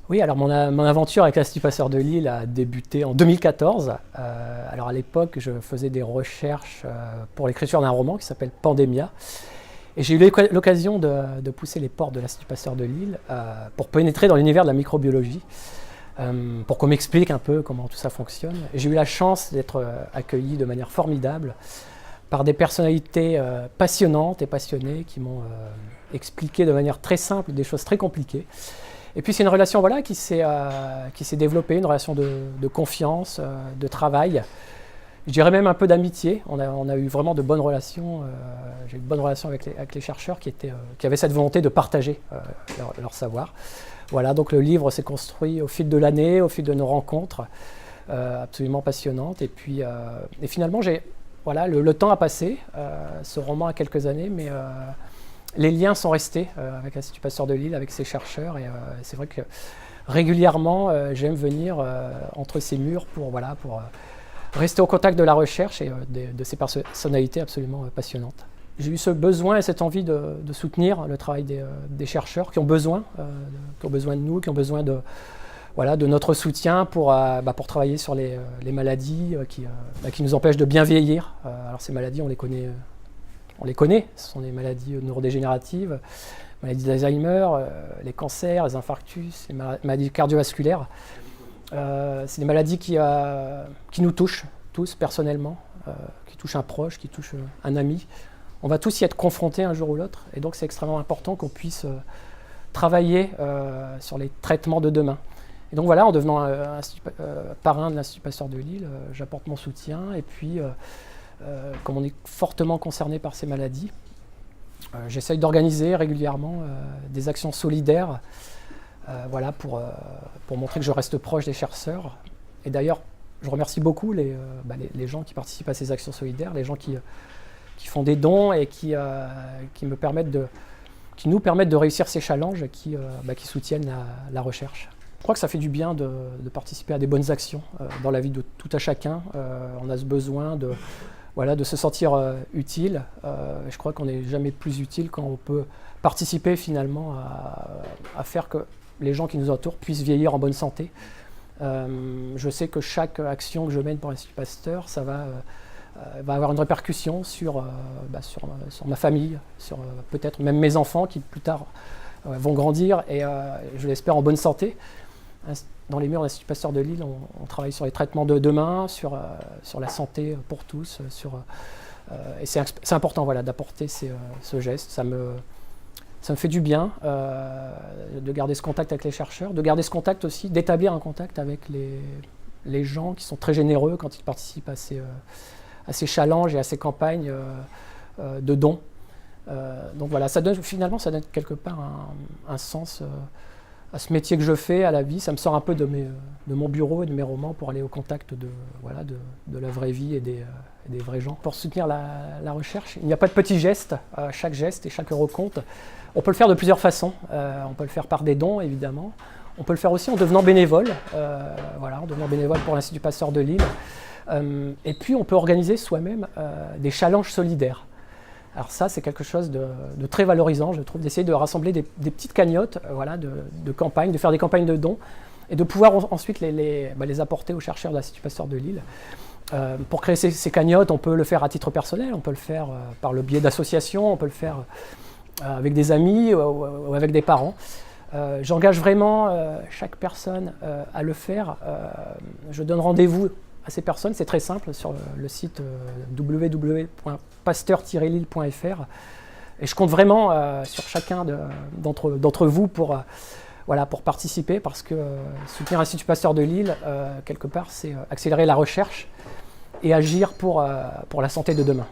Oui, alors mon aventure avec l'Institut Pasteur de Lille a débuté en 2014. Alors à l'époque, je faisais des recherches pour l'écriture d'un roman qui s'appelle Pandémia. Et j'ai eu l'occasion de pousser les portes de l'Institut Pasteur de Lille pour pénétrer dans l'univers de la microbiologie, pour qu'on m'explique un peu comment tout ça fonctionne. Et j'ai eu la chance d'être accueilli de manière formidable par des personnalités passionnantes et passionnées qui m'ont expliqué de manière très simple des choses très compliquées. Et puis c'est une relation voilà, qui s'est développée, une relation de confiance, de travail. Je dirais même un peu d'amitié. On a eu vraiment de bonnes relations. J'ai eu de bonnes relations avec les chercheurs qui avaient cette volonté de partager leur savoir. Voilà, donc le livre s'est construit au fil de l'année, au fil de nos rencontres, absolument passionnantes. Et puis et finalement, voilà, le temps a passé. Ce roman a quelques années, mais les liens sont restés avec l'Institut Pasteur de Lille, avec ses chercheurs. Et c'est vrai que régulièrement, j'aime venir entre ces murs pour rester au contact de la recherche et de ces personnalités absolument passionnantes. J'ai eu ce besoin et cette envie de soutenir le travail des chercheurs qui ont besoin de nous, qui ont besoin de notre soutien pour travailler sur les maladies qui nous empêchent de bien vieillir. Alors ces maladies, on les connaît, ce sont des maladies neurodégénératives, maladies d'Alzheimer, les cancers, les infarctus, les maladies cardiovasculaires. C'est des maladies qui nous touchent tous personnellement, qui touchent un proche, qui touchent un ami. On va tous y être confrontés un jour ou l'autre, et donc c'est extrêmement important qu'on puisse travailler sur les traitements de demain. Et donc voilà, en devenant parrain de l'Institut Pasteur de Lille, j'apporte mon soutien, et puis comme on est fortement concerné par ces maladies, j'essaye d'organiser régulièrement des actions solidaires pour montrer que je reste proche des chercheurs. Et d'ailleurs, je remercie beaucoup les gens qui participent à ces actions solidaires, les gens qui font des dons et qui nous permettent de réussir ces challenges et qui soutiennent la recherche. Je crois que ça fait du bien de participer à des bonnes actions dans la vie de tout à chacun. On a ce besoin de se sentir utile. Je crois qu'on n'est jamais plus utile quand on peut participer finalement à faire que les gens qui nous entourent puissent vieillir en bonne santé. Je sais que chaque action que je mène pour l'Institut Pasteur, ça va avoir une répercussion sur ma famille, sur peut-être même mes enfants qui plus tard vont grandir et je l'espère en bonne santé. Dans les murs de l'Institut Pasteur de Lille, on travaille sur les traitements de demain, sur la santé pour tous. Et c'est important d'apporter ce geste. Ça me fait du bien de garder ce contact avec les chercheurs, de garder ce contact aussi, d'établir un contact avec les gens qui sont très généreux quand ils participent à ces challenges et à ces campagnes de dons. Donc voilà, ça donne quelque part un sens à ce métier que je fais, à la vie. Ça me sort un peu de mon bureau et de mes romans pour aller au contact de la vraie vie et des vrais gens. Pour soutenir la recherche, il n'y a pas de petits gestes. Chaque geste et chaque euro compte. On peut le faire de plusieurs façons. On peut le faire par des dons, évidemment. On peut le faire aussi en devenant bénévole. En devenant bénévole pour l'Institut Pasteur de Lille. Et puis, on peut organiser soi-même des challenges solidaires. Alors ça, c'est quelque chose de très valorisant, je trouve, d'essayer de rassembler des petites cagnottes de campagne, de faire des campagnes de dons et de pouvoir ensuite les apporter aux chercheurs de l'Institut Pasteur de Lille. Pour créer ces cagnottes, on peut le faire à titre personnel, on peut le faire par le biais d'associations, on peut le faire avec des amis ou avec des parents. J'engage vraiment chaque personne à le faire. Je donne rendez-vous à ces personnes, c'est très simple, sur le site www.pasteur-lille.fr. Et je compte vraiment sur chacun d'entre vous pour participer, parce que soutenir l'Institut Pasteur de Lille, quelque part, c'est accélérer la recherche et agir pour la santé de demain.